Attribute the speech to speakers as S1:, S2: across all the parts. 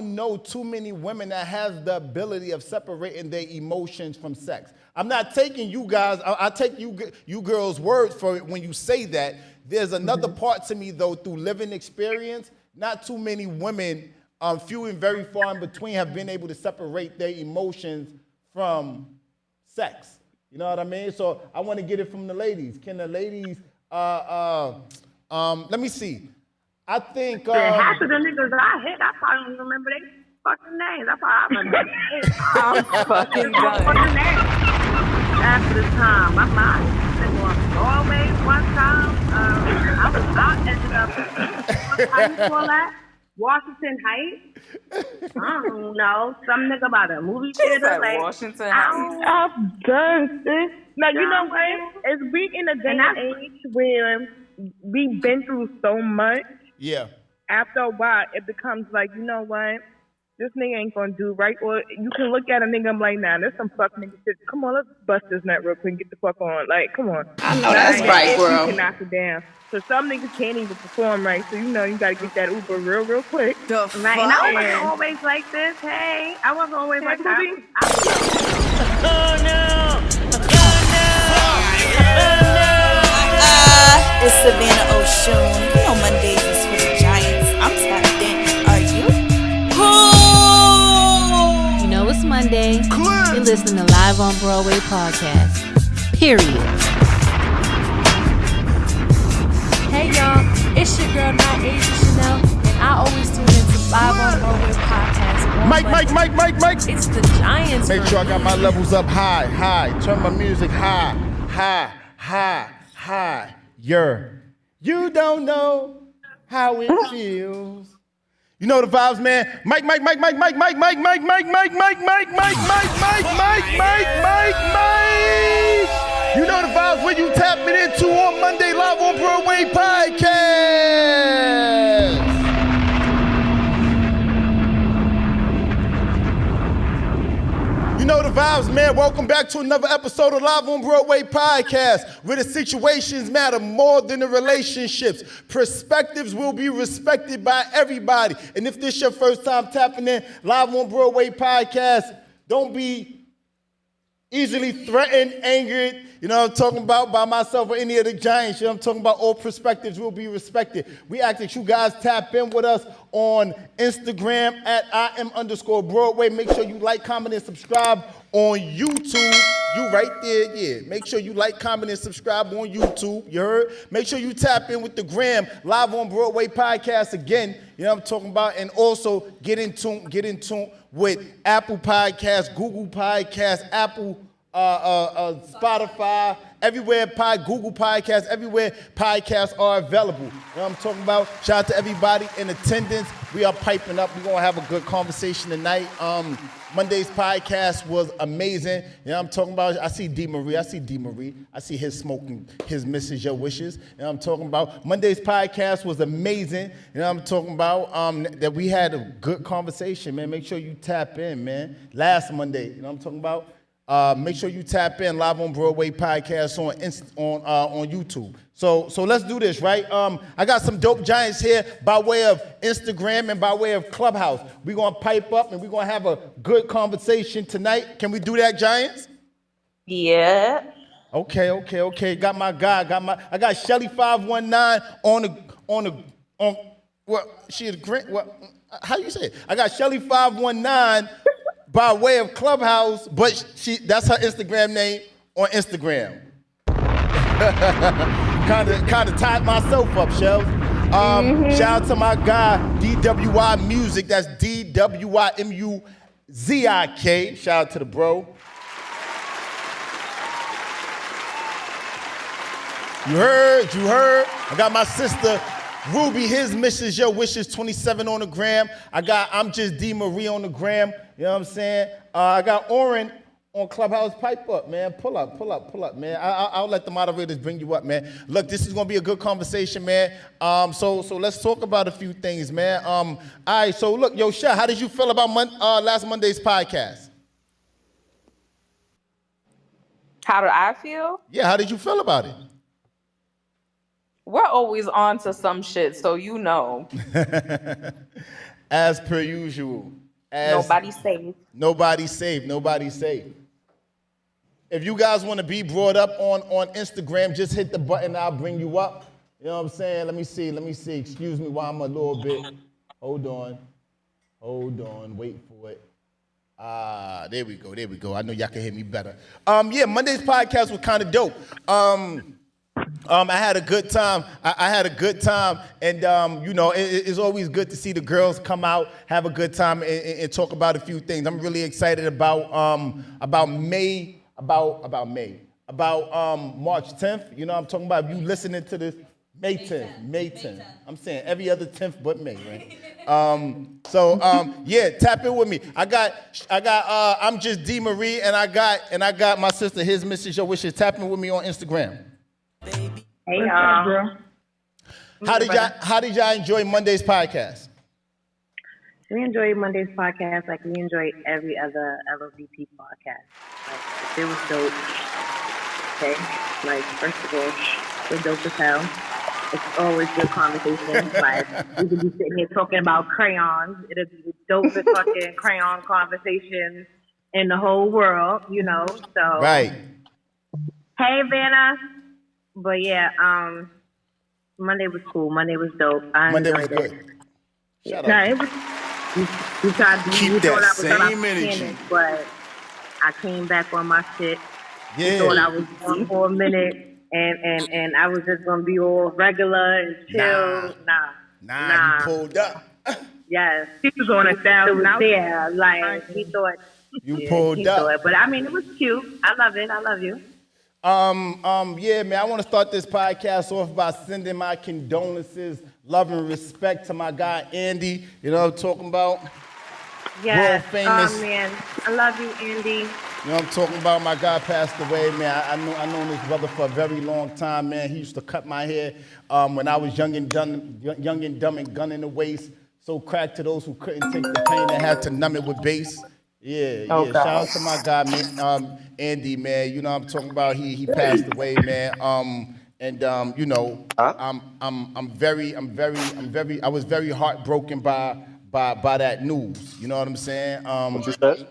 S1: don't know too many women that has the ability of separating their emotions from sex. I'm not taking you guys, I take you girls' words for it when you say that. There's another part to me, though, through living experience. Not too many women, few and very far in between, have been able to separate their emotions from sex. You know what I mean? So I want to get it from the ladies. Can the ladies, let me see. I think
S2: half of the niggas I hit, I probably don't even remember their fucking names. That's all I remember. I'm fucking done. After the time, my mind was on Broadway one time. I ended up how you call that? Washington Heights. I don't know. Some nigga about a movie theater. Like
S3: Washington Heights.
S2: I'm done, sis.
S4: No, you know what? As we in a day and age where we've been through so much.
S1: Yeah.
S4: After a while, it becomes like, you know what? This nigga ain't gonna do right. Or you can look at a nigga and be like, nah, there's some fuck nigga shit. Come on, let's bust this nut real quick and get the fuck on. Like, come on.
S3: I know that's right, bro.
S4: You can knock it down. So some niggas can't even perform right. So, you know, you gotta get that Uber real quick.
S2: The fuck? And I wasn't always like this. Hey, I wasn't always like that.
S5: Oh, no.
S6: It's Savannah Oshun. You know Mondays is for the Giants. I'm tapped in. Are you?
S5: You know it's Monday. You're listening to Live on Broadway podcast. Period.
S7: Hey y'all, it's your girl, not Asia Chanel, and I always tune into Live on Broadway podcast.
S1: Mike.
S7: It's the Giants.
S1: Make sure I got my levels up high. Turn my music high. You don't know how it feels. You know the vibes, man. Mike. You know the vibes when you tapping into on Monday Live on Broadway podcast. You know the vibes, man. Welcome back to another episode of Live on Broadway podcast, where the situations matter more than the relationships. Perspectives will be respected by everybody. And if this your first time tapping in Live on Broadway podcast, don't be easily threatened, angered, you know what I'm talking about, by myself or any of the Giants. You know what I'm talking about? All perspectives will be respected. We ask that you guys tap in with us on Instagram at @IM_Broadway. Make sure you like, comment, and subscribe on YouTube. You right there, yeah. Make sure you like, comment, and subscribe on YouTube. You heard? Make sure you tap in with the Gram Live on Broadway podcast again. You know what I'm talking about? And also get in tune with Apple Podcasts, Google Podcasts, Apple, Spotify, everywhere, Google Podcasts, everywhere podcasts are available. You know what I'm talking about? Shout out to everybody in attendance. We are piping up. We're going to have a good conversation tonight. Monday's podcast was amazing. You know what I'm talking about? I see D. Marie. I see his smoking, his Mrs. Your Wishes. You know what I'm talking about? Monday's podcast was amazing. You know what I'm talking about? That we had a good conversation, man. Make sure you tap in, man. Last Monday, you know what I'm talking about? Make sure you tap in Live on Broadway podcast on YouTube. So let's do this, right? I got some dope Giants here by way of Instagram and by way of Clubhouse. We're gonna pipe up and we're gonna have a good conversation tonight. Can we do that, Giants?
S3: Yeah.
S1: Okay. Got my guy. I got Shelly 519 on what? She is great. What? How you say it? I got Shelly 519. By way of Clubhouse, but that's her Instagram name on Instagram. kind of tied myself up, Shells. Shout out to my guy, DWI Music. That's DWIMUZIK. Shout out to the bro. You heard. I got my sister, Ruby, his Mrs. Your Wishes 27 on the gram. I'm just D. Marie on the gram. You know what I'm saying? I got Oren on Clubhouse. Pipe up, man. Pull up, man. I'll let the moderators bring you up, man. Look, this is going to be a good conversation, man. So let's talk about a few things, man. All right, so look, yo, Sha, how did you feel about last Monday's podcast?
S3: How do I feel?
S1: Yeah, how did you feel about it?
S3: We're always on to some shit, so you know.
S1: As per usual.
S3: Nobody's safe.
S1: Nobody's safe. Nobody's safe. If you guys want to be brought up on Instagram, just hit the button. I'll bring you up. You know what I'm saying? Let me see. Excuse me while I'm a little bit. Hold on. Wait for it. There we go. I know y'all can hear me better. Yeah, Monday's podcast was kind of dope. I had a good time. I had a good time, and you know, it's always good to see the girls come out, have a good time, and talk about a few things. I'm really excited about May, about March 10th. You know what I'm talking about? If you listening to this, May 10th. I'm saying every other 10th but May, right? Yeah, tap in with me. I'm just D Marie, and I got my sister, his Mrs. Your Wishes. Tap in with me on Instagram.
S2: Hey y'all.
S1: How did y'all enjoy Monday's podcast?
S2: We enjoyed Monday's podcast like we enjoyed every other LOVP podcast. Like, it was dope. Okay? Like, first of all, it's dope as hell. It's always good conversation. Like, we could be sitting here talking about crayons. It'll be the dopest fucking crayon conversations in the whole world, you know? So.
S1: Right.
S2: Hey, Vanna. But yeah, Monday was cool. Monday was dope.
S1: Monday was good.
S2: Shut up. It was. You tried to
S1: keep that same energy,
S2: but I came back on my shit.
S1: Yeah.
S2: You thought I was going for a minute, and I was just gonna be all regular and chill. Nah.
S1: You pulled up.
S2: Yes,
S4: She was on 1,000.
S2: there. Like he thought.
S1: You pulled up.
S2: Thought, but I mean, it was cute. I love it. I love you.
S1: Yeah, man, I want to start this podcast off by sending my condolences, love and respect to my guy, Andy. You know what I'm talking about?
S2: Yes.
S1: World famous.
S2: Oh, man. I love you, Andy.
S1: You know what I'm talking about? My guy passed away, man. I known this brother for a very long time, man. He used to cut my hair when I was young and dumb and gun in the waist. So cracked to those who couldn't take the pain and had to numb it with bass. Yeah. Shout out to my guy, man, Andy, man. You know what I'm talking about? He passed away, man. You know, I was very heartbroken by that news. You know what I'm saying?
S8: What you said?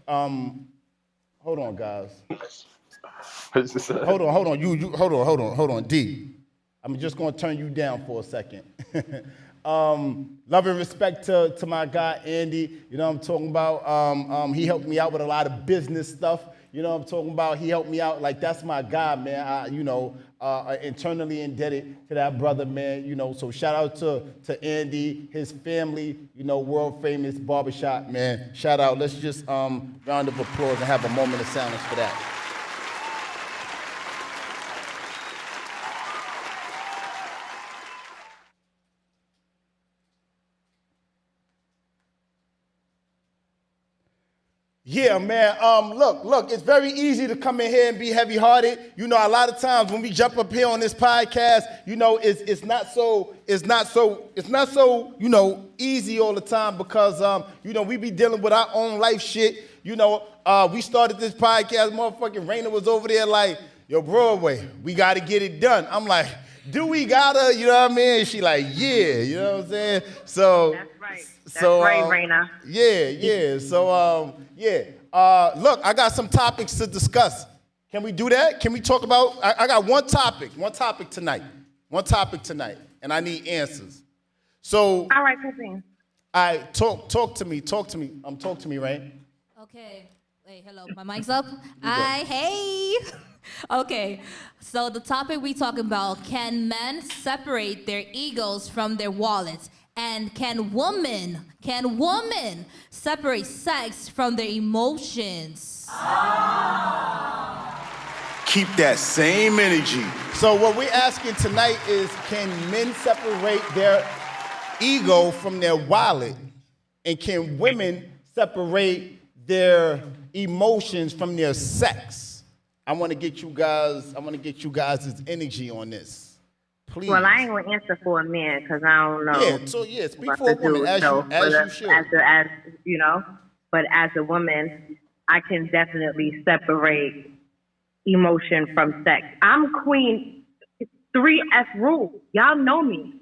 S1: Hold on, guys.
S8: What you said?
S1: Hold on. You hold on, D. I'm just gonna turn you down for a second. Love and respect to my guy, Andy. You know what I'm talking about? He helped me out with a lot of business stuff. You know what I'm talking about? He helped me out. Like, that's my guy, man. Internally indebted to that brother, man. You know, so shout out to Andy, his family, you know, world famous barbershop, man. Shout out. Let's just round of applause and have a moment of silence for that. Yeah, man. Look, it's very easy to come in here and be heavy-hearted. You know, a lot of times when we jump up here on this podcast, you know, it's not so, you know, easy all the time because, you know, we be dealing with our own life shit. You know, we started this podcast, motherfucking Raina was over there like, yo, Broadway, we got to get it done. I'm like, do we gotta, you know what I mean? She like, yeah, you know what I'm saying? So
S2: That's right. That's right, Raina.
S1: Yeah. So, look, I got some topics to discuss. Can we do that? Can we talk about, I got one topic tonight, and I need answers. So.
S2: All right, Cousin.
S1: All right, talk to me. Talk to me, right?
S5: Okay. Wait, hello. My mic's up. Hey. Okay. So the topic we talking about, can men separate their egos from their wallets? And can women separate sex from their emotions?
S1: Keep that same energy. So what we're asking tonight is, can men separate their ego from their wallet? And can women separate their emotions from their sex? I want to get you guys' energy on this. Please.
S2: Well, I ain't gonna answer for a man because I don't know.
S1: Yeah, speak for a woman as you should.
S2: As you know, but as a woman, I can definitely separate emotion from sex. I'm queen 3F rule. Y'all know me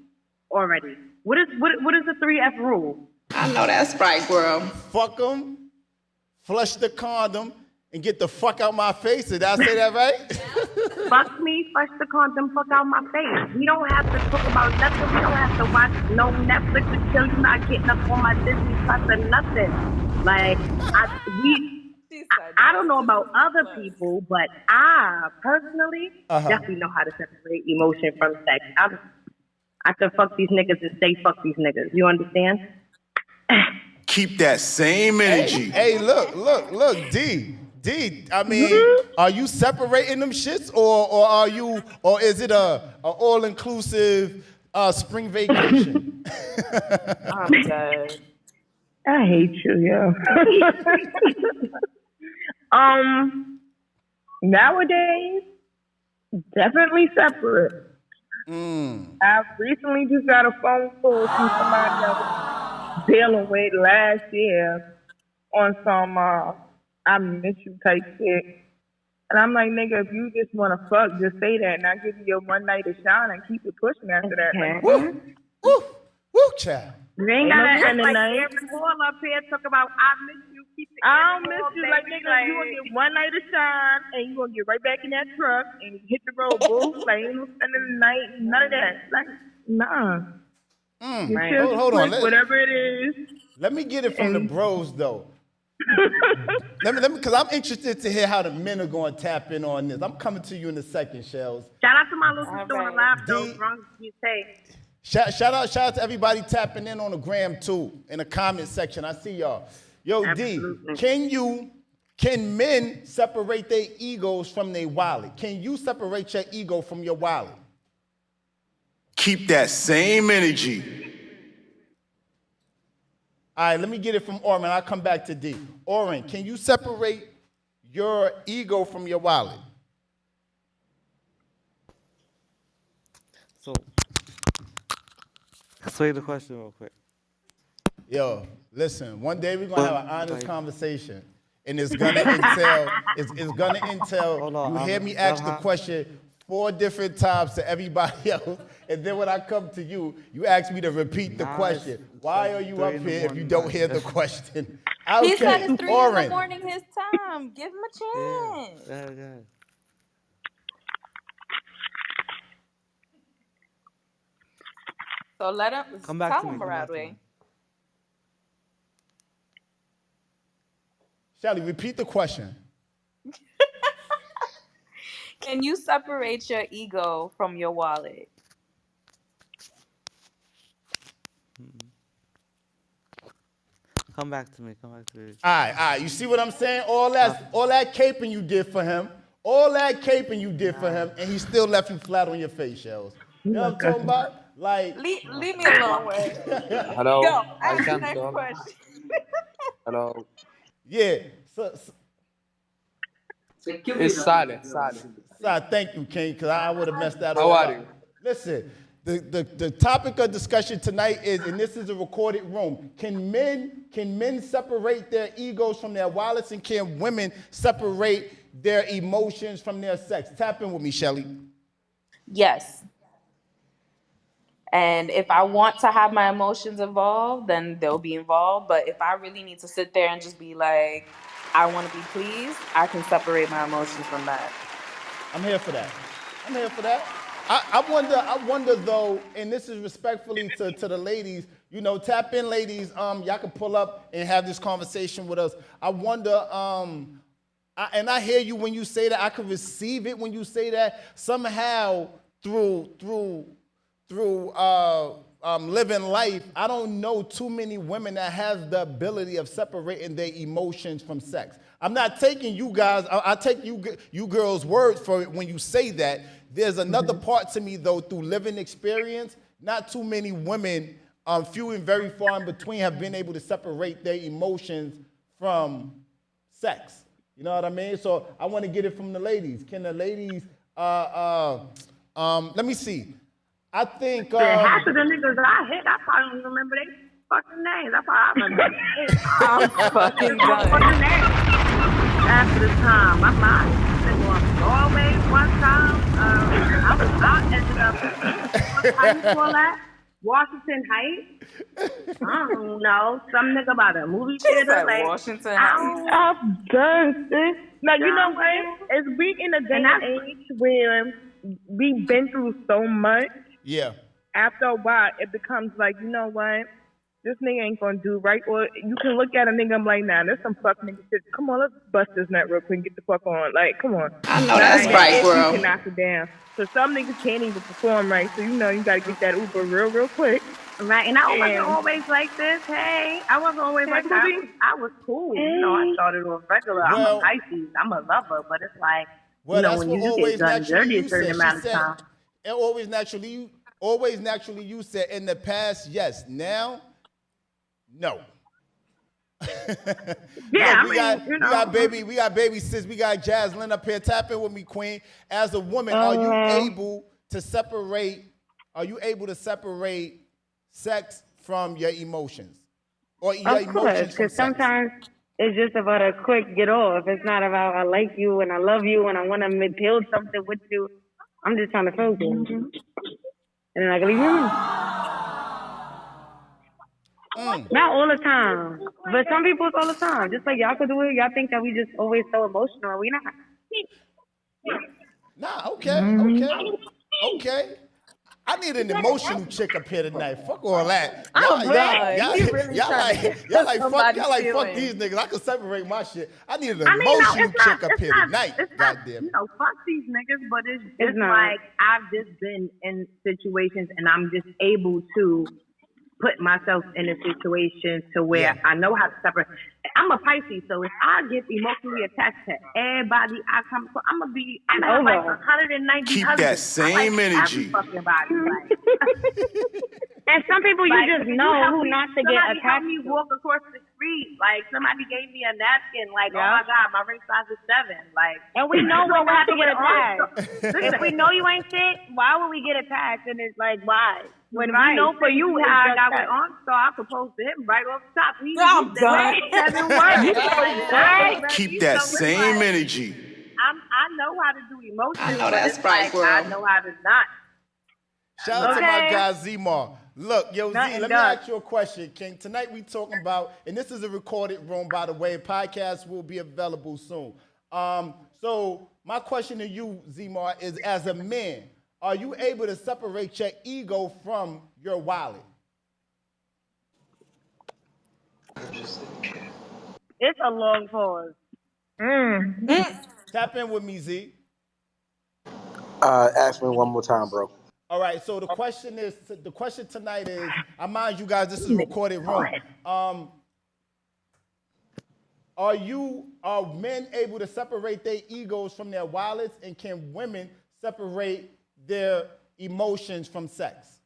S2: already. What is the 3F rule?
S3: I know that's right, girl.
S1: Fuck them, flush the condom, and get the fuck out my face. Did I say that right?
S2: Fuck me, flush the condom, fuck out my face. We don't have to talk about nothing. We don't have to watch no Netflix until you're not getting up on my Disney Plus or nothing. Like, I don't know about other people, but I personally definitely know how to separate emotion from sex. I can fuck these niggas and say fuck these niggas. You understand?
S9: Keep that same energy.
S1: Hey, look, D. I mean, are you separating them shits, or is it a all inclusive spring vacation?
S3: I'm dead.
S4: I hate you, yo. Nowadays, definitely separate. I've recently just got a phone call from somebody I was dealing with last year on some I miss you type shit. And I'm like, nigga, if you just want to fuck, just say that, and I'll give you your one night to shine and keep it pushing after that. Like,
S1: Woo, child.
S2: You ain't gotta act
S4: spend the
S2: like
S4: night.
S2: every call up here talk about I miss you. Keep it
S4: I don't miss you, like, nigga, you gonna get one night of shine, and you gonna get right back in that truck and hit the road, boo. Like, ain't no spending the night, none of that. Like, nah.
S1: Hold on.
S4: Whatever it is.
S1: Let me get it from the bros, though. let me, because I'm interested to hear how the men are going to tap in on this. I'm coming to you in a second, Shells.
S2: Shout out to my little sister on the live though. Wrong you say.
S1: Shout out to everybody tapping in on the gram too, in the comment section. I see y'all. Yo,
S2: Absolutely.
S1: D, can men separate their egos from their wallet? Can you separate your ego from your wallet?
S9: Keep that same energy.
S1: All right, let me get it from Orman. I'll come back to D. Orman, can you separate your ego from your wallet?
S10: So, explain the question real quick.
S1: Yo, listen, one day we're gonna have an honest conversation, and it's gonna entail, you hear me ask the question 4 different times to everybody else, and then when I come to you, you ask me to repeat the question. Why are you up here if you don't hear the question? Okay,
S3: He said it's 3 in
S1: Oren.
S3: the morning his time. Give him a chance.
S10: Yeah.
S3: So let him
S10: Come back
S3: tell
S10: to me,
S3: him
S10: come back to
S3: Broadway.
S10: me.
S1: Shelly, repeat the question.
S3: Can you separate your ego from your wallet?
S10: Come back to me.
S1: All right. You see what I'm saying? All that caping you did for him, and he still left you flat on your face, Shells. You know what I'm talking about? Like,
S3: Leave me alone with.
S8: Hello.
S3: Go.
S8: I
S3: Ask the
S8: can't
S3: next
S8: talk.
S3: question.
S8: Hello.
S1: yeah. So,
S8: It's silent.
S1: thank you, King, because I would have messed that
S8: How
S1: all
S8: are
S1: up.
S8: you?
S1: Listen, the topic of discussion tonight is, and this is a recorded room, can men separate their egos from their wallets, and can women separate their emotions from their sex? Tap in with me, Shelly.
S3: Yes. And if I want to have my emotions involved, then they'll be involved. But if I really need to sit there and just be like, I want to be pleased, I can separate my emotions from that.
S1: I'm here for that. I wonder though, and this is respectfully to the ladies, you know, tap in, ladies. Y'all can pull up and have this conversation with us. I wonder, and I hear you when you say that. I can receive it when you say that. Somehow through living life, I don't know too many women that has the ability of separating their emotions from sex. I'm not taking you guys, I take you girls' word for it when you say that. There's another part to me, though, through living experience. Not too many women, few and very far in between, have been able to separate their emotions from sex. You know what I mean? So I want to get it from the ladies. Can the ladies, let me see. I think
S2: half of the niggas I hit, I probably don't remember their fucking names. That's why I remember.
S3: I'm fucking done.
S2: Fucking names. After the time, I'm lying. Been on Broadway one time. I ended up. How you call that? Washington Heights? I don't know. Some nigga about a movie
S3: She
S2: theater.
S3: said
S2: Like,
S3: Washington
S2: I
S3: Heights.
S2: don't.
S4: I'm done, sis. Now, you know
S2: Yeah,
S4: what? As we in a day
S2: And
S4: and
S2: that's
S4: age where we've been through so much,
S1: Yeah.
S4: after a while, it becomes like, you know what? This nigga ain't gonna do right. Or you can look at a nigga and be like, nah, there's some fuck nigga shit. Come on, let's bust this nut real quick and get the fuck on. Like, come on.
S6: I know that's
S4: Like,
S6: right,
S4: if you
S6: bro.
S4: can knock it down. So some niggas can't even perform right. So, you know, you gotta get that Uber real quick.
S2: right. And I wasn't
S4: And,
S2: always like this. Hey, I wasn't always
S4: hey,
S2: like that.
S4: booby.
S2: I was cool. You know, I
S4: Hey.
S2: started off regular. I'm a
S1: Well,
S2: Pisces. I'm a lover. But it's like, you
S1: well,
S2: know,
S1: that's
S2: when
S1: what
S2: you get
S1: always
S2: done
S1: naturally
S2: dirty a
S1: you
S2: certain
S1: said. She
S2: amount of
S1: said,
S2: time.
S1: and always naturally you said in the past, yes. Now, no.
S2: Yeah,
S1: Look,
S2: I mean, you know.
S1: we got baby sis, we got Jaslyn up here. Tap in with me, Queen. As a woman, are you
S4: Uh-huh.
S1: able to separate? Are you able to separate sex from your emotions, or your
S11: Of course,
S1: emotions from
S11: because
S1: sex?
S11: sometimes it's just about a quick get off. It's not about I like you and I love you and I want to build something with you. I'm just trying to focus. And then I can leave you alone. Not all the time, but some people it's all the time. Just like y'all could do it. Y'all think that we just always so emotional. We not.
S1: Nah, okay. I need an emotional chick up here tonight. Fuck all that.
S3: I'm done. You really trying to get somebody's
S1: Fuck
S3: feelings.
S1: these niggas. I can separate my shit. I need an
S2: I mean, no,
S1: emotional chick up here tonight.
S2: it's not,
S1: Goddamn.
S2: you know, fuck these niggas, but it's
S11: It's not.
S2: like I've just been in situations and I'm just able to put myself in a situation to where
S1: Yeah.
S2: I know how to separate. I'm a Pisces, so if I get emotionally attached to everybody I come to, I'm gonna have like 190
S9: Keep
S2: husbands.
S9: that same
S2: I like
S9: energy.
S2: every fucking body. Like,
S11: And some people you
S2: like,
S11: just
S2: you
S11: know
S2: help
S11: who
S2: me-
S11: not to get
S2: somebody help
S11: attached
S2: me
S11: to.
S2: walk across the street. Like somebody gave me a napkin. Like, oh
S11: Yeah.
S2: my god, my ring size is 7. Like,
S11: And we know when we have to get attached.
S2: Listen,
S11: If we know you ain't shit, why would we get attached? And it's like, why? When we
S2: right.
S11: know for you, it's
S2: how I
S11: just
S2: got
S11: sex.
S2: with OnStar, I proposed to him right off the top.
S3: I'm done.
S2: 7 words.
S11: Right?
S9: Keep that same energy.
S2: I know how to do emotions.
S6: I know
S2: but
S6: that's
S2: it's
S6: right,
S2: like,
S6: bro.
S2: I know how to not.
S1: Shout out to my
S11: Okay.
S1: guy Zmar. Look, yo, Z,
S11: Nothing
S1: let me
S11: done.
S1: ask you a question, King. Tonight we talking about, and this is a recorded room, by the way. Podcast will be available soon. So my question to you, Zmar, is as a man, are you able to separate your ego from your wallet?
S11: It's a long pause.
S1: Tap in with me, Z.
S8: Ask me one more time, bro.
S1: All right, so the question tonight is, I mind you guys, this is a recorded room. Are men able to separate their egos from their wallets, and can women separate their emotions from sex?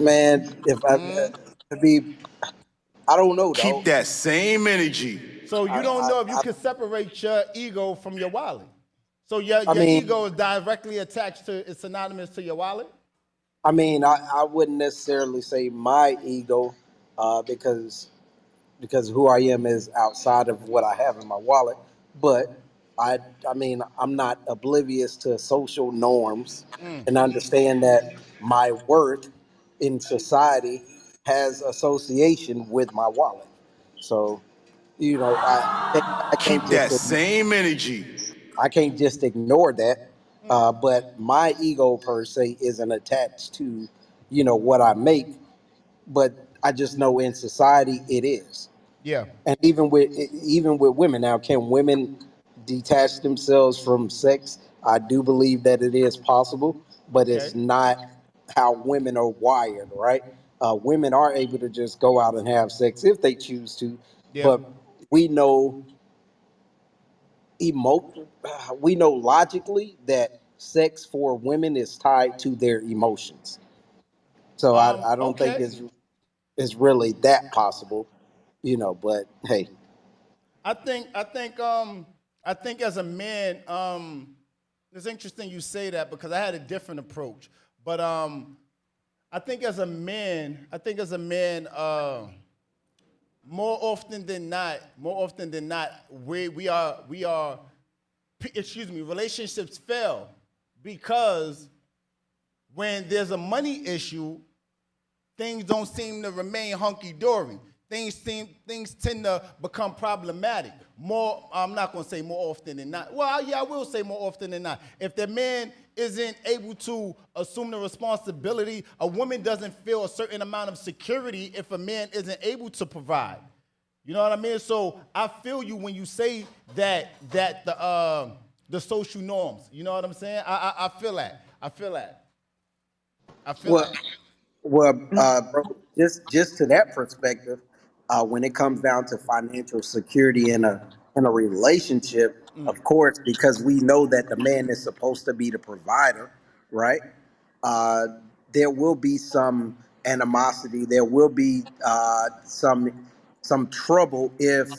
S8: Man, if I to be, I don't know,
S9: Keep
S8: dog.
S9: that same energy.
S1: So you don't know if you can separate your ego from your wallet. So your
S8: mean-
S1: ego is directly attached to, it's synonymous to your wallet?
S8: I mean, I wouldn't necessarily say my ego, because who I am is outside of what I have in my wallet. But I mean, I'm not oblivious to social norms and understand that my worth in society has association with my wallet. So, you know, I
S9: Keep
S8: can't
S9: that
S8: just
S9: same energy.
S8: ignore that. But my ego per se isn't attached to, you know, what I make. But I just know in society it is.
S1: Yeah.
S8: And even with women now, can women detach themselves from sex? I do believe that it is possible, but it's
S1: Okay.
S8: not how women are wired, right? Women are able to just go out and have sex if they choose to,
S1: Yeah.
S8: but we know we know logically that sex for women is tied to their emotions. So I don't think
S1: Okay.
S8: it's really that possible, you know. But hey.
S1: I think as a man, it's interesting you say that because I had a different approach. But I think as a man, more often than not, we are relationships fail because when there's a money issue, things don't seem to remain hunky-dory. Things tend to become problematic. I'm not going to say more often than not. Well, yeah, I will say more often than not. If the man isn't able to assume the responsibility, a woman doesn't feel a certain amount of security if a man isn't able to provide. You know what I mean? So I feel you when you say that the social norms. You know what I'm saying? I feel that.
S8: Well, bro, just to that perspective, when it comes down to financial security in a relationship, of course, because we know that the man is supposed to be the provider, right? Uh, there will be some animosity. There will be some trouble if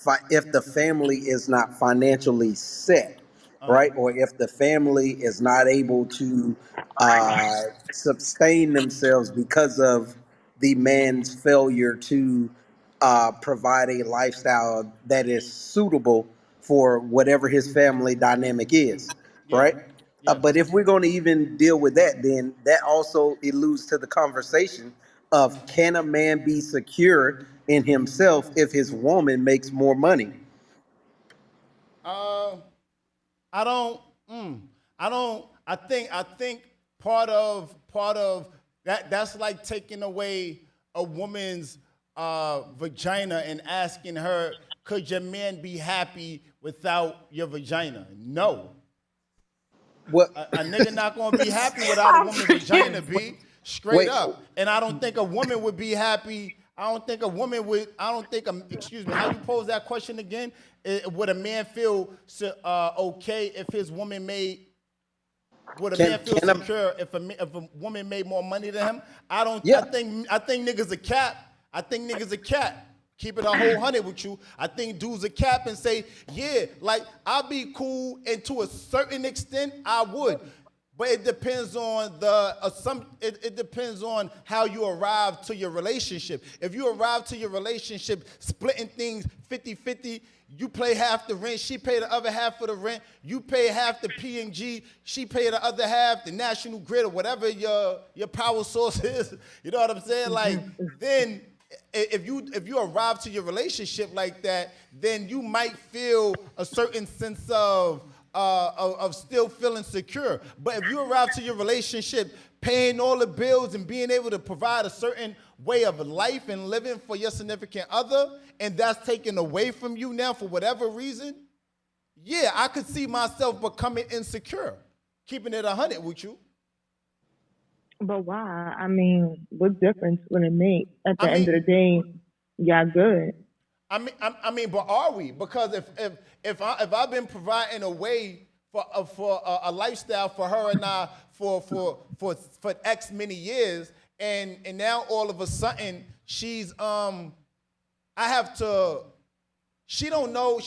S8: the family is not financially set, right? Or if the family is not able to sustain themselves because of the man's failure to provide a lifestyle that is suitable for whatever his family dynamic is, right? But if we're going to even deal with that, then that also alludes to the conversation of can a man be secure in himself if his woman makes more money?
S1: I don't. I don't. I think part of that's like taking away a woman's vagina and asking her, could your man be happy without your vagina? No.
S8: What?
S1: A nigga not gonna be happy without a woman's vagina, B. Straight up. And I don't think a woman would be happy. Excuse me, how you pose that question again? Would a man feel okay if his woman made, would a man feel secure if a woman made more money than him? I think niggas a cap. I think niggas a cap. Keep it a whole 100 with you. I think dudes a cap and say, yeah, like I'll be cool, and to a certain extent I would. But it depends on it depends on how you arrive to your relationship. If you arrive to your relationship splitting things 50-50, you pay half the rent, she pay the other half of the rent, you pay half the P&G, she pay the other half, the National Grid or whatever your power source is. You know what I'm saying? Like, then if you arrive to your relationship like that, then you might feel a certain sense of still feeling secure. But if you arrive to your relationship paying all the bills and being able to provide a certain way of life and living for your significant other, and that's taken away from you now for whatever reason, yeah, I could see myself becoming insecure, keeping it 100 with you.
S4: But why? I mean, what difference would it make? At the end of the day, y'all good.
S1: I mean, but are we? Because if I've been providing a way for a lifestyle for her and I for X many years, and now all of a sudden she's she don't know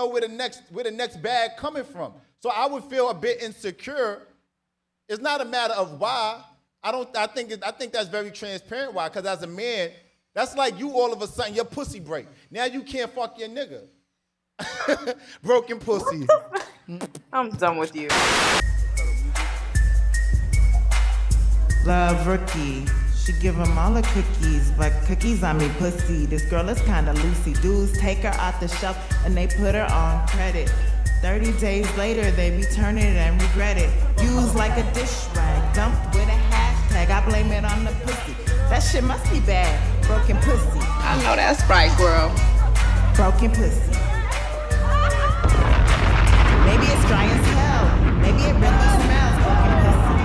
S1: where the next bag coming from. So I would feel a bit insecure. It's not a matter of why. I think that's very transparent. Why? Because as a man, that's like you all of a sudden your pussy break. Now you can't fuck your nigga. Broken pussy.
S3: I'm done with you.
S12: Love rookie. She give him all the cookies, but cookies on me pussy. This girl is kinda loosey. Dudes take her off the shelf and they put her on credit. 30 days later, they return it and regret it. Used like a dish rag, dumped with a hashtag. I blame it on the pussy. That shit must be bad. Broken pussy.
S2: I know that's right, girl.
S12: Broken pussy. Maybe it's dry as hell. Maybe it really smells. Broken pussy.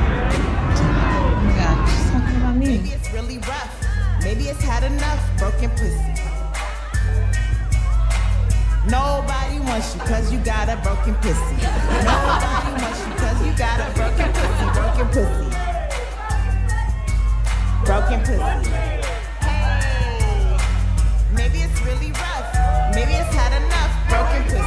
S2: Yeah, she's talking about me.
S12: Maybe it's really rough. Maybe it's had enough. Broken pussy. Nobody wants you cause you got a broken pussy. Nobody wants you cause you got a broken pussy. Broken pussy. Broken pussy. Hey. Maybe it's really rough. Maybe it's had enough. Broken pussy.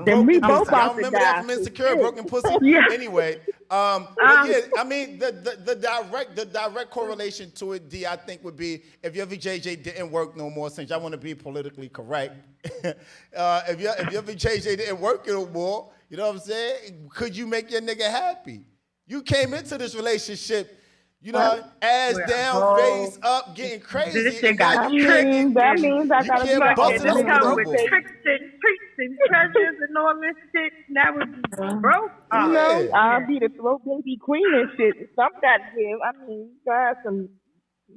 S4: Then we
S1: broken
S4: both
S1: pussy. Y'all
S4: about to
S1: remember
S4: die.
S1: that from Insecure, broken pussy?
S4: Yeah.
S1: Anyway, but yeah, I mean, the direct correlation to it, D, I think would be if your VJJ didn't work no more, since y'all want to be politically correct. If your VJJ didn't work no more, you know what I'm saying? Could you make your nigga happy? You came into this relationship, you know, ass down, face up, getting crazy.
S2: This shit
S1: And now
S2: got
S1: you
S2: tricks.
S1: can't
S4: That means I
S1: you
S4: gotta
S1: can't
S4: be
S1: bust
S4: like,
S1: it
S2: This
S1: open
S2: come
S1: no
S2: with
S1: more.
S2: tricks and treats and treasures and all this shit. That would be broke.
S4: you know,
S1: Yeah.
S4: I'll be the throat baby queen and shit. Some gotta give. I mean, you got some,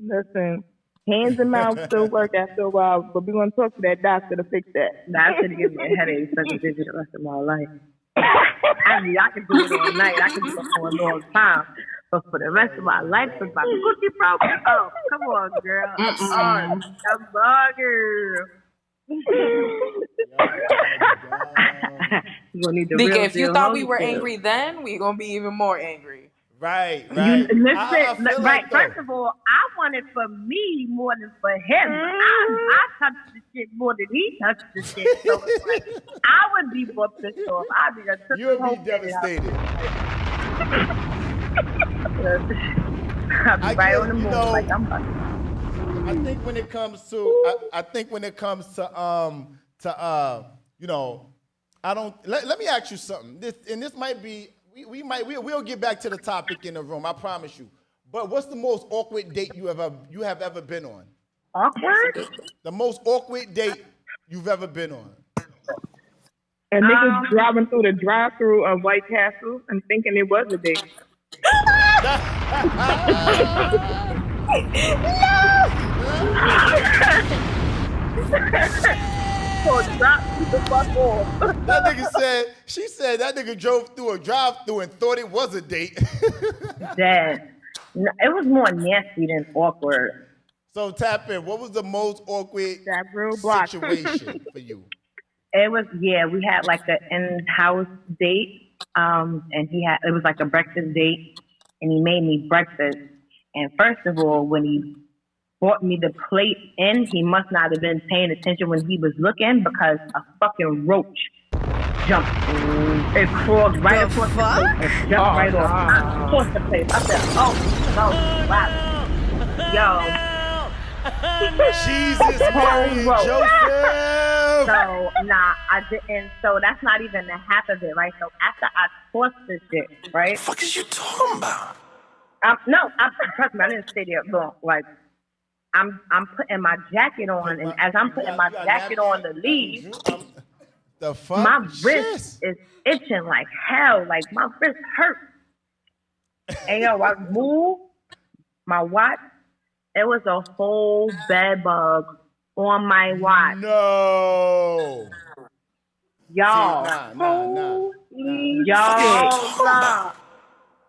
S4: listen, hands and mouth still work after a while, but we're gonna talk to that doctor to fix that.
S2: That should give me a headache such a busy the rest of my life. I mean, I can do it all night. I can do it for a long time. But for the rest of my life, since my cookie broke, oh, come on, girl. I'm bugger. You gonna need the
S3: Dika,
S2: real
S3: if you
S2: deal.
S3: thought we were
S2: Holyfield.
S3: angry then, we gonna be even more angry.
S1: Right.
S2: You listen,
S1: I feel
S2: right?
S1: like, though,
S2: First of all, I want it for me more than for him. I touched the shit more than he touched the shit. So it's like I would be more pissed off. I'd be like,
S1: you'll be devastated.
S2: I'd be right on the moon. Like I'm about to.
S1: I think when it comes to, you know, I don't. Let me ask you something. This might be. We'll get back to the topic in the room. I promise you. But what's the most awkward date you have ever been on?
S2: Awkward?
S1: The most awkward date you've ever been on.
S4: And niggas driving through the drive-through of White Castle and thinking it was a date.
S1: That nigga said, she said that nigga drove through a drive-through and thought it was a date.
S2: Dad, no, it was more nasty than awkward.
S1: So tap in. What was the most awkward situation for you?
S2: It was, we had like an in-house date, and it was like a breakfast date, and he made me breakfast. And first of all, when he brought me the plate in, he must not have been paying attention when he was looking because a fucking roach jumped. It crawled right across the plate and jumped right off. I tossed the plate. I said, oh, no, wow. Yo.
S1: Jesus, Mary, Joseph.
S2: So, I didn't. So that's not even the half of it, right? So after I tossed this shit, right?
S9: What the fuck is you talking about?
S2: Trust me, I didn't stay there long. Like, I'm putting my jacket on, and as I'm putting my jacket on to leave,
S1: the fuck?
S2: my wrist is itching like hell. Like, my wrist hurts. And yo, I moved my watch. It was a whole bed bug on my watch.
S1: No.
S2: Y'all.
S1: See, nah.
S2: Y'all.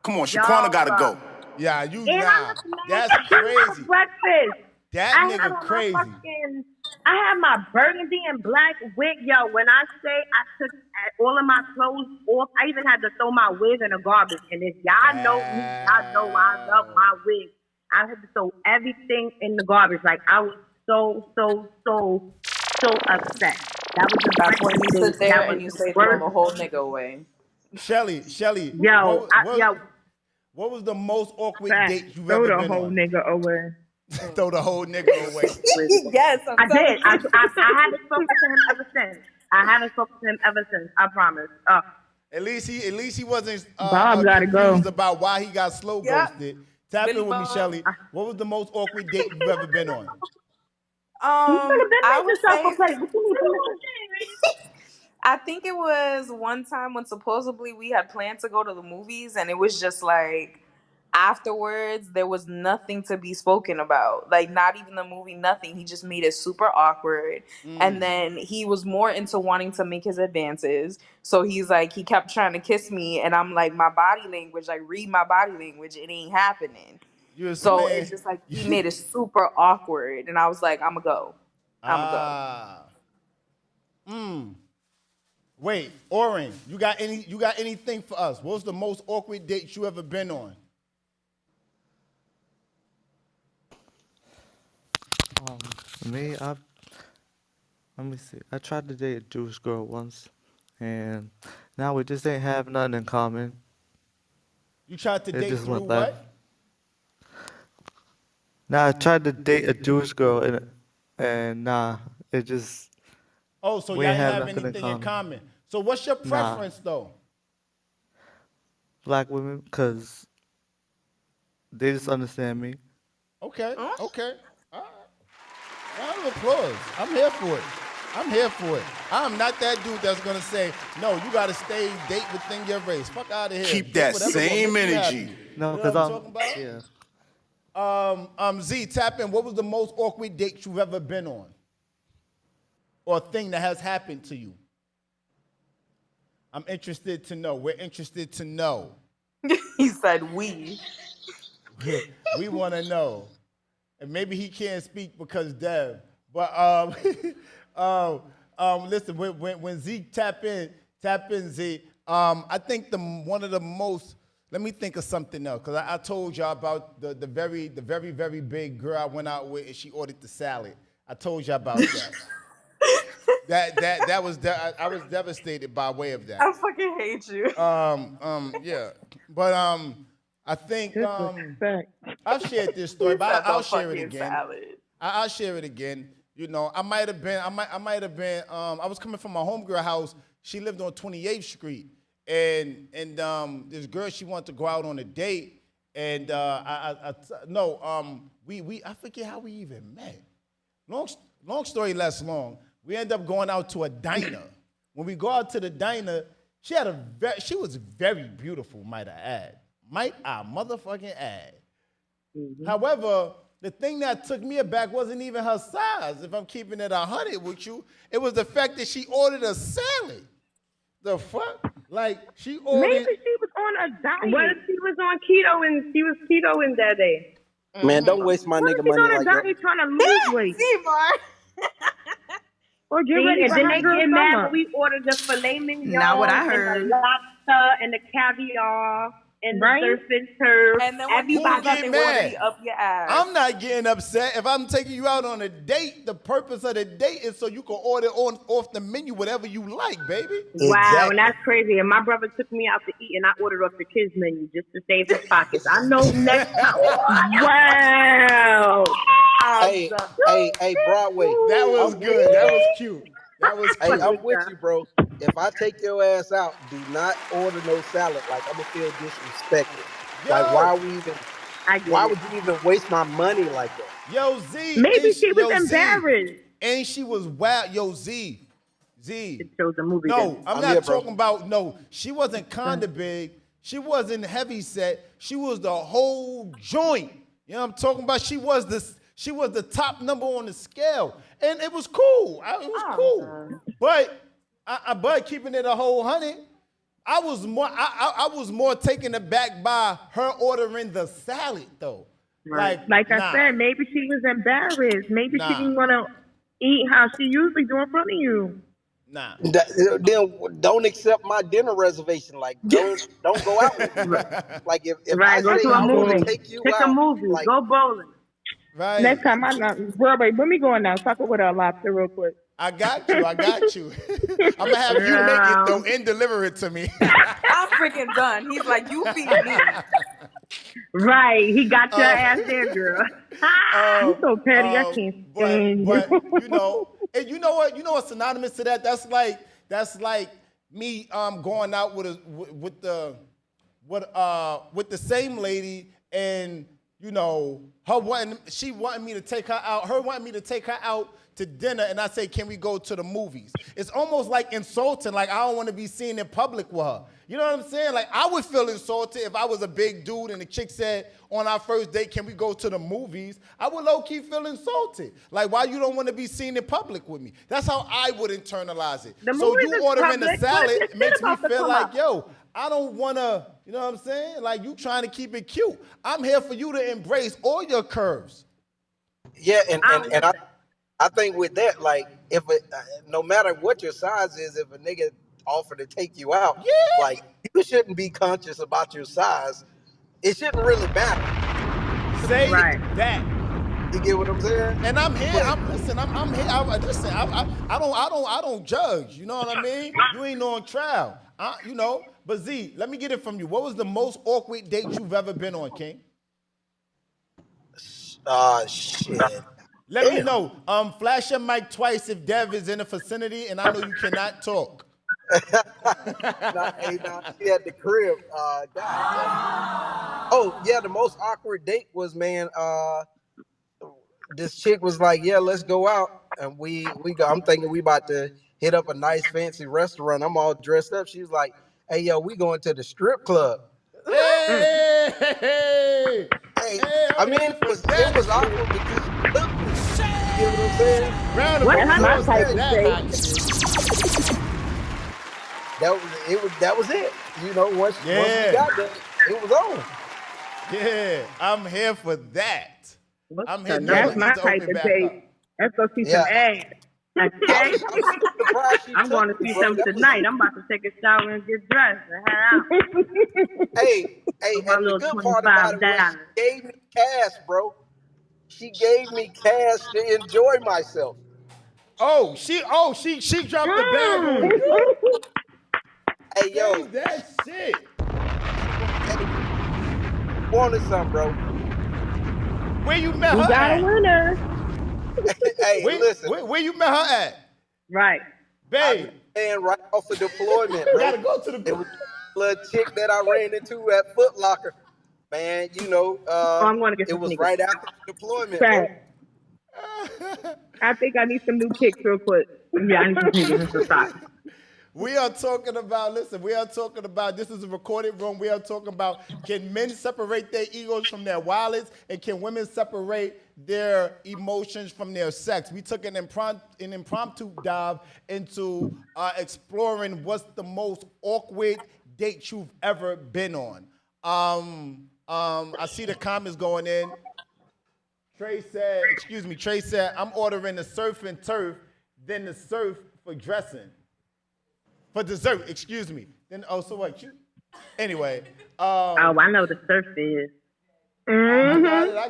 S9: Come on, Shaquana gotta go.
S1: Yeah, you
S2: And
S1: nah. That's crazy.
S2: Breakfast.
S1: That nigga crazy.
S2: I had my burgundy and black wig. Yo, when I say I took all of my clothes off, I even had to throw my wig in the garbage. And if y'all know me, y'all know I love my wig. I had to throw everything in the garbage. Like, I was so upset. That was the
S3: That's when you sit there and
S2: was
S3: you
S2: the
S3: say,
S2: worst.
S3: throw the whole nigga away.
S1: Shelly.
S2: Yo,
S1: what was the most awkward date you've
S4: Throw
S1: ever
S4: the
S1: been
S4: whole
S1: on?
S4: nigga away.
S1: Throw the whole nigga away.
S3: Yes,
S2: I did. I haven't spoken to him ever since. I promise.
S1: At least he wasn't
S4: Bob gotta
S1: confused
S4: go.
S1: about why he got slow ghosted. Tap
S3: Billy
S1: in with me,
S3: Bob.
S1: Shelly. What was the most awkward date you've ever been on?
S3: I would say, I think it was one time when supposedly we had planned to go to the movies, and it was just like afterwards there was nothing to be spoken about, like not even the movie, nothing. He just made it super awkward. And then he was more into wanting to make his advances, so he's like, he kept trying to kiss me, and I'm like, my body language, like read my body language, it ain't happening. So it's just like he made it super awkward, and I was like, I'ma go.
S1: Wait, Oren, you got anything for us? What was the most awkward date you ever been on?
S10: Me, let me see. I tried to date a Jewish girl once, and now we just ain't have nothing in common.
S1: You tried to
S10: It
S1: date
S10: just
S1: through
S10: went left.
S1: what?
S10: Now I tried to date a Jewish girl, and nah, it just
S1: Oh, so
S10: we
S1: y'all
S10: ain't
S1: ain't
S10: have
S1: have
S10: nothing in
S1: anything in
S10: common.
S1: common. So what's your
S10: Nah,
S1: preference though?
S10: black women, cause they just understand me.
S1: Okay, okay. All right. Round of applause. I'm here for it. I'm here for it. I'm not that dude that's gonna say, no, you gotta stay date within your race. Fuck out of here.
S9: Keep
S1: Date
S9: that
S1: whatever gonna
S9: same
S1: make you
S9: energy.
S1: happy.
S10: No,
S1: You know
S10: cause
S1: what I'm talking about?
S10: yeah.
S1: Z, tap in. What was the most awkward date you've ever been on? Or thing that has happened to you? I'm interested to know. We're interested to know.
S3: He said we.
S1: We want to know. And maybe he can't speak because Dev. But listen, when Z tap in Z. I think one of the most. Let me think of something else, because I told y'all about the very big girl I went out with, and she ordered the salad. I told y'all about that. I was devastated by way of that.
S3: I fucking hate you.
S1: Yeah. But I think I've shared this story, but I'll share it again. I'll share it again. You know, I might have been. I was coming from my homegirl house. She lived on 28th Street, and this girl, she wanted to go out on a date, and I forget how we even met. Long story less long. We end up going out to a diner. When we go out to the diner, she was very beautiful, might I add. Might I motherfucking add. Mm-hmm. However, the thing that took me aback wasn't even her size, if I'm keeping it 100 with you. It was the fact that she ordered a salad. The fuck? Like, she ordered...
S4: Maybe she was on a diet. What if she was on keto and she was ketoing that day?
S8: Man, don't waste my nigga money like that.
S4: What if she's on a diet trying to lose weight? Or get ready for
S2: then
S4: hot
S2: they
S4: girl
S2: get mad
S4: summer.
S2: when we ordered the filet mignon
S3: Not what I
S2: and
S3: heard.
S2: the lobster and the caviar and the surf and turf.
S3: And then when
S2: Everybody
S3: got they wanted to be up your ass.
S1: I'm not getting upset. If I'm taking you out on a date, the purpose of the date is so you can order off the menu whatever you like, baby.
S2: Wow, and that's crazy. And my brother took me out to eat, and I ordered off the kids' menu just to save his pockets. I know next time. Wow.
S8: Hey, Broadway.
S1: That was good. That was cute. That was cute.
S8: Hey, I'm with you, bro. If I take your ass out, do not order no salad. Like, I'm gonna feel disrespected. Like, why would you even waste my money like that?
S1: Yo, Z.
S2: Maybe she was embarrassed.
S1: And she was wild. Yo, Z.
S2: It shows the movie.
S1: No, I'm not talking about, no. She wasn't kinda big. She wasn't heavy set. She was the whole joint. You know what I'm talking about? She was the top number on the scale. And it was cool. It was cool. But keeping it 100, I was more taken aback by her ordering the salad though.
S4: Right. Like I said, maybe she was embarrassed. Maybe she didn't want to eat how she usually do in front of you.
S1: Nah.
S8: Then don't accept my dinner reservation. Like, don't go out with me. Like, if I
S2: go
S8: say
S2: to a
S8: I'm
S2: movie.
S8: going to take you
S2: Pick
S8: out,
S2: a movie.
S8: like,
S2: Go bowling.
S1: Right.
S4: Next time Broadway, when we going now? Talk with our lobster real quick.
S1: I got you. I'm gonna have you make it though and deliver it to me.
S3: I'm freaking done. He's like, you feed me.
S2: Right. He got your ass there, girl.
S4: You so petty. I can't stand
S1: but you know, and you know what? You know what's synonymous to that? That's like me going out with the same lady, and you know, she wanted me to take her out. Her wanting me to take her out to dinner, and I say, can we go to the movies? It's almost like insulting. Like, I don't want to be seen in public with her. You know what I'm saying? Like, I would feel insulted if I was a big dude and the chick said on our first date, can we go to the movies? I would low-key feel insulted. Like, why you don't want to be seen in public with me? That's how I would internalize it. So you ordering a salad makes me feel like, yo, I don't want to, you know what I'm saying? Like, you trying to keep it cute. I'm here for you to embrace all your curves.
S8: Yeah, and I think with that, like, if no matter what your size is, if a nigga offer to take you out, like, you shouldn't be conscious about your size. It shouldn't really matter.
S1: Say that.
S8: You get what I'm saying?
S1: And I'm here.
S8: But
S1: I'm here. Listen. I don't judge. You know what I mean? You ain't on trial. You know. But Z, let me get it from you. What was the most awkward date you've ever been on, King?
S8: shit.
S1: Let me know. Flash your mic twice if Dev is in the vicinity, and I know you cannot talk.
S8: Nah, she at the crib. God damn. Oh yeah, the most awkward date was, man. This chick was like, "Yeah, let's go out," and we go. I'm thinking we about to hit up a nice fancy restaurant. I'm all dressed up. She was like, "Hey, yo, we going to the strip club."
S1: Hey,
S8: Hey, I
S1: I'm
S8: mean,
S1: here for
S8: it
S1: that
S8: was
S1: shit.
S8: awkward because she took me. You get what I'm saying?
S1: Round of
S4: That's my
S1: applause
S4: type
S1: for
S4: of
S1: that
S4: date.
S1: hot shit.
S8: That was it. You know, once we
S1: Yeah,
S8: got there, it was on.
S1: yeah. I'm here for that. I'm here. None of
S4: That's
S1: us
S4: my
S1: need to
S4: type
S1: open
S4: of
S1: back
S4: date.
S1: up.
S4: Let's go see some
S8: Yeah,
S4: ass. Okay?
S8: I'm super surprised she
S2: I'm
S8: took
S2: going to
S8: me,
S2: see
S8: bro.
S2: some
S8: That was
S2: tonight. I'm about to take a shower and get dressed and head out
S8: hey,
S2: with my
S8: and the
S2: little
S8: good part about it was she
S2: $25.
S8: gave me cash, bro. She gave me cash to enjoy myself.
S1: She dropped the bag on you.
S8: Hey,
S1: Say
S8: yo,
S1: that shit.
S8: hey, wanted some, bro.
S1: Where you met
S4: We
S1: her
S4: got a
S1: at?
S4: winner.
S8: Hey, listen,
S1: Where you met her at?
S2: Right.
S8: I
S1: Babe,
S8: met man right off of deployment,
S1: you
S8: bro.
S1: gotta go to
S8: It
S1: the.
S8: was a little chick that I ran into at Foot Locker. Man,
S2: Oh, I'm going to get
S8: it
S2: some
S8: was
S2: sneakers.
S8: right after deployment, bro.
S4: Fact. I think I need some new kicks real quick.
S2: Yeah, I need some sneakers and some socks.
S1: We are talking about, listen, we are talking about, this is a recorded room. We are talking about, can men separate their egos from their wallets, and can women separate their emotions from their sex? We took an impromptu dive into exploring what's the most awkward date you've ever been on. I see the comments going in. Trey said, I'm ordering the surf and turf, then the surf for dressing. For dessert, excuse me. Then so what? Anyway.
S2: Oh, I know the surf is.
S1: I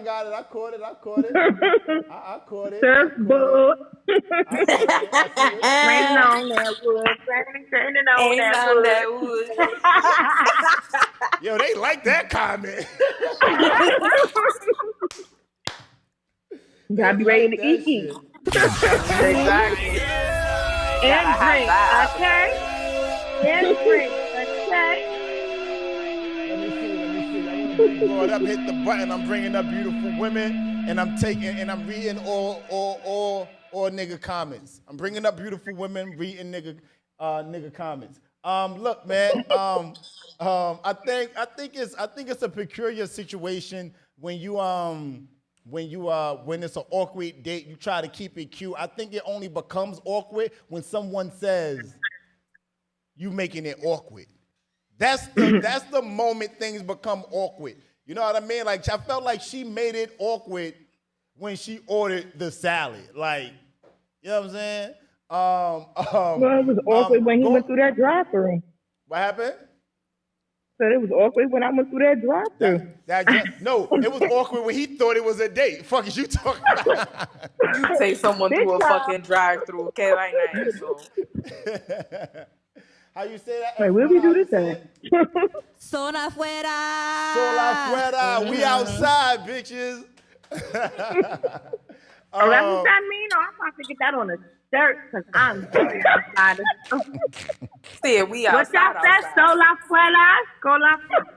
S1: got it. I caught it. I caught it.
S4: Surfboard.
S1: I see it.
S2: Raining on that wood. Raining on
S3: Ain't
S2: that
S3: none
S2: wood.
S3: that would.
S1: Yo, they like that comment.
S4: Gotta be ready to eat.
S1: Shit.
S3: Exactly. Gotta
S4: And
S3: have
S4: drink,
S3: that.
S4: okay? And drink, okay?
S1: Let me see. I want to be brought up. Hit the button. I'm bringing up beautiful women, and I'm reading all nigga comments. I'm bringing up beautiful women, reading nigga comments. Look, man. I think it's a peculiar situation when when it's an awkward date. You try to keep it cute. I think it only becomes awkward when someone says you making it awkward. That's the moment things become awkward. You know what I mean? Like, I felt like she made it awkward when she ordered the salad. Like, you know what I'm saying?
S4: Well, it was awkward when he went through that drive-through.
S1: What happened?
S4: Said it was awkward when I went through that drive-through.
S1: No, it was awkward when he thought it was a date. Fuck is you talking about?
S3: You take someone through a fucking drive-through, okay? Right now, so.
S1: How you say that?
S4: Wait, where we do this at?
S5: Sol afuera.
S1: Sol afuera. We outside, bitches.
S2: Oh, that's what that mean? Oh, I'm about to get that on a shirt because I'm very outside.
S3: See, we
S2: What
S3: outside.
S2: y'all said? Sol afuera?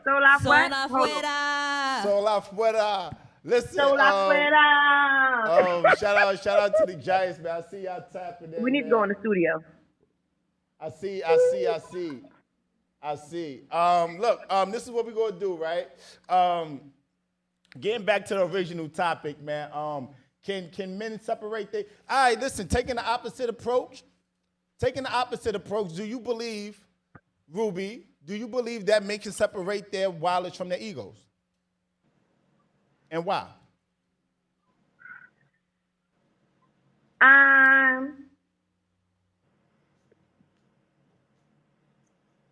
S2: Sol
S5: afuera.
S1: Sol afuera. Listen.
S2: Sol afuera.
S1: Shout out to the Giants, man. I see y'all tapping in.
S2: We need to go in the studio.
S1: I see. Look, this is what we're gonna do, right? Getting back to the original topic, man. Can men separate their? All right, listen. Taking the opposite approach. Do you believe, Ruby? Do you believe that men can separate their wallets from their egos? And why?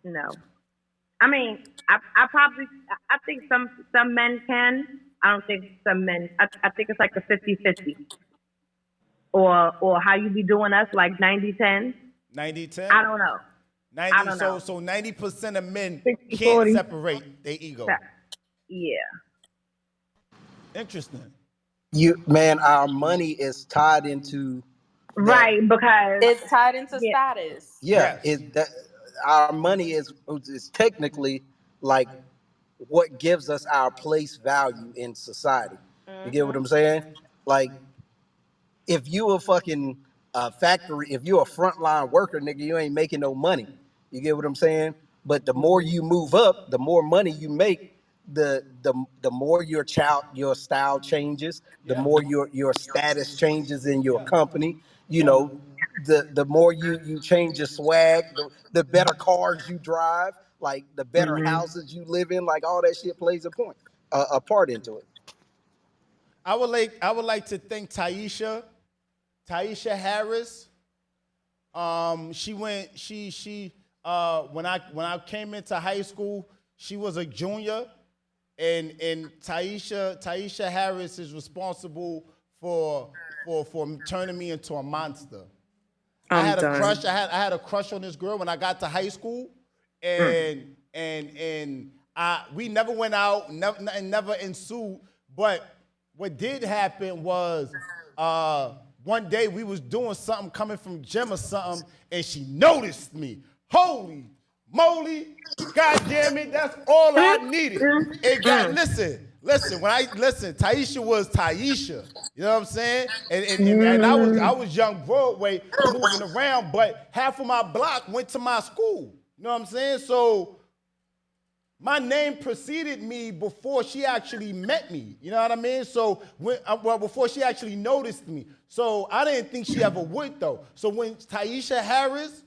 S2: No. I mean, I think some men can.
S4: I don't think some men. I think it's like a 50-50. Or how you be doing us like 90-10.
S1: 90-10?
S4: I don't know.
S1: 90,
S4: I don't know.
S1: So 90% of men
S4: 60,
S1: can't
S4: 40.
S1: separate their ego.
S4: Yeah.
S1: Interesting.
S8: Our money is tied into
S4: right, because
S3: it's tied into status.
S8: Yeah,
S1: Yes.
S8: our money is technically like what gives us our place value in society. You get what I'm saying? Like, if you a fucking factory, if you a frontline worker, nigga, you ain't making no money. You get what I'm saying? But the more you move up, the more money you make, the more your style changes, the more your status changes in your company. You know, the more you change your swag, the better cars you drive, like the better houses you live in, like all that shit plays a part into it.
S1: I would like to thank Taisha Harris. When I came into high school, she was a junior, and Taisha Harris is responsible for turning me into a monster. I had a crush on this girl when I got to high school, and we never went out, never ensued. But what did happen was one day we was doing something coming from gym or something, and she noticed me. Holy moly, God damn it, that's all I needed. Listen, Taisha was Taisha. You know what I'm saying? And I was young Broadway moving around, but half of my block went to my school. You know what I'm saying? So my name preceded me before she actually met me. You know what I mean? So before she actually noticed me. So I didn't think she ever would though. So when Taisha Harris,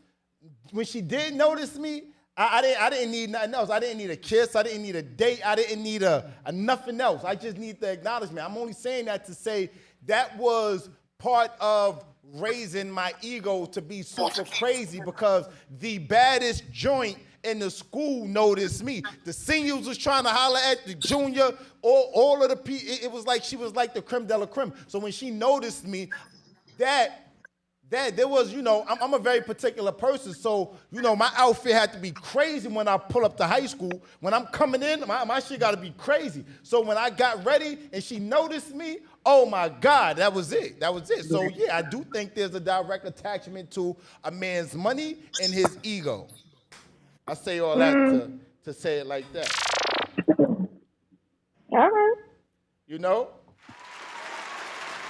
S1: when she did notice me, I didn't need nothing else. I didn't need a kiss. I didn't need a date. I didn't need a nothing else. I just need the acknowledgement. I'm only saying that to say that was part of raising my ego to be super crazy, because the baddest joint in the school noticed me. The seniors was trying to holler at the junior, all of the people. It was like she was like the creme de la creme. So when she noticed me, that there was, I'm a very particular person. So, my outfit had to be crazy when I pull up to high school. When I'm coming in, my shit got to be crazy. So when I got ready and she noticed me, oh my God, that was it. So yeah, I do think there's a direct attachment to a man's money and his ego. I say all that to say it like that.
S4: All right.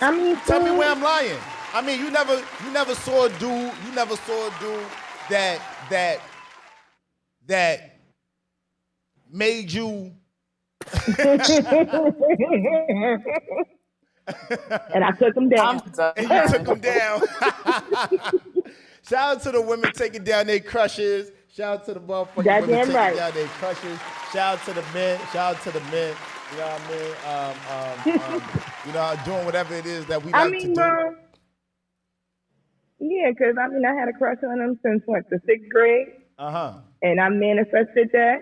S1: I mean, tell me where I'm lying. I mean, you never saw a dude that made you
S4: and I took him down.
S1: And you took him down. Shout out to the women taking down their crushes. Shout out to the motherfuckers taking down their crushes. Shout out to the men. You know what I mean? Doing whatever it is that we like to do.
S4: Yeah, because I had a crush on him since the 6th grade. And I manifested that.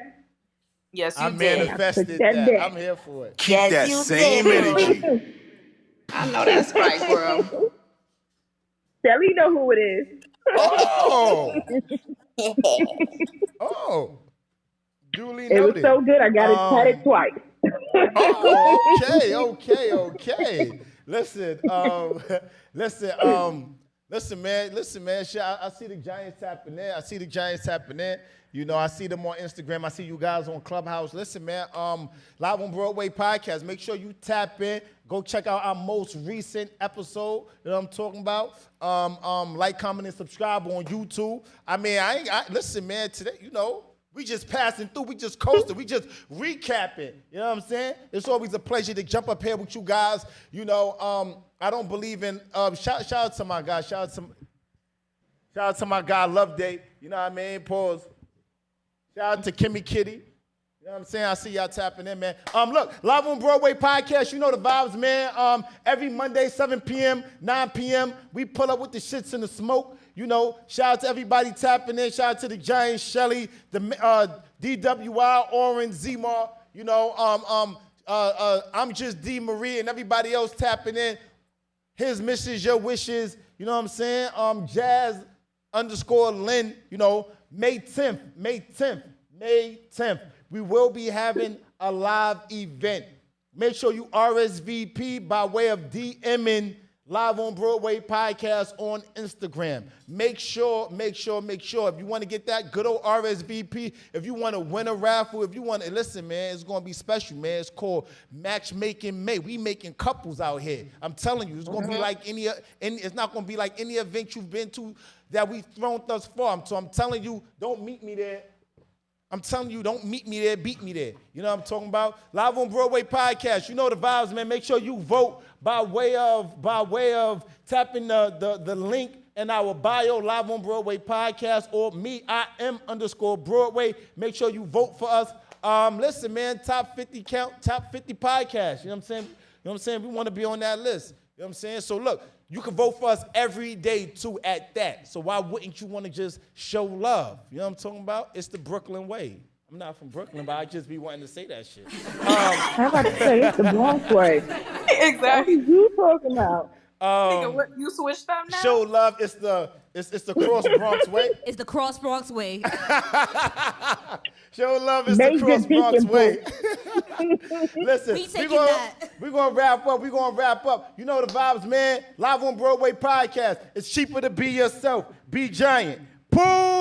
S3: Yes, you did.
S1: I manifested that. I'm here for it.
S9: Keep that same energy.
S2: I know that's right, girl.
S4: Shelly know who it is.
S1: Oh. Duly
S4: noted. It was so good, I got it tatted twice.
S1: Okay. Listen, man. I see the Giants tapping in. I see them on Instagram. I see you guys on Clubhouse. Listen, man, Live on Broadway podcast. Make sure you tap in. Go check out our most recent episode. You know what I'm talking about? Like, comment, and subscribe on YouTube. I mean, listen, man, today, we just passing through. We just coasting. We just recapping. You know what I'm saying? It's always a pleasure to jump up here with you guys. I don't believe in shout out to my guy. Shout out to my guy Loveday. You know what I mean? Pause. Shout out to Kimmy Kitty. You know what I'm saying? I see y'all tapping in, man. Look, Live on Broadway podcast. You know the vibes, man. Every Monday, 7 p.m., 9 p.m., we pull up with the shits and the smoke. Shout out to everybody tapping in. Shout out to the Giants, Shelly, the DWI, Orange, Zmar. I'm just D. Marie and everybody else tapping in. His misses, your wishes. You know what I'm saying? Jazz _ Lynn, you know, May 10th. We will be having a live event. Make sure you RSVP by way of DMing Live on Broadway podcast on Instagram. Make sure. If you want to get that good old RSVP, if you want to win a raffle, if you want to, listen, man, it's going to be special, man. It's called Matchmaking May. We making couples out here. I'm telling you, it's going to be like it's not going to be like any event you've been to that we've thrown thus far. So I'm telling you, don't meet me there. I'm telling you, don't meet me there, beat me there. You know what I'm talking about? Live on Broadway podcast. You know the vibes, man. Make sure you vote by way of tapping the link in our bio, Live on Broadway podcast, or me, I am _ Broadway. Make sure you vote for us. Listen, man, top 50 podcasts. You know what I'm saying? We want to be on that list. You know what I'm saying? So look, you can vote for us every day too at that. So why wouldn't you want to just show love? You know what I'm talking about? It's the Brooklyn way. I'm not from Brooklyn, but I just be wanting to say that shit.
S4: I'm about to say it's the Bronx way.
S3: Exactly.
S4: What are you talking about?
S3: Nigga, what, you switched up now?
S1: Show love. It's the Cross Bronx way.
S5: It's the Cross Bronx way.
S1: Show love is the Cross Bronx way. Listen, we're going to wrap up. You know the vibes, man. Live on Broadway podcast. It's cheaper to be yourself. Be giant. Boom!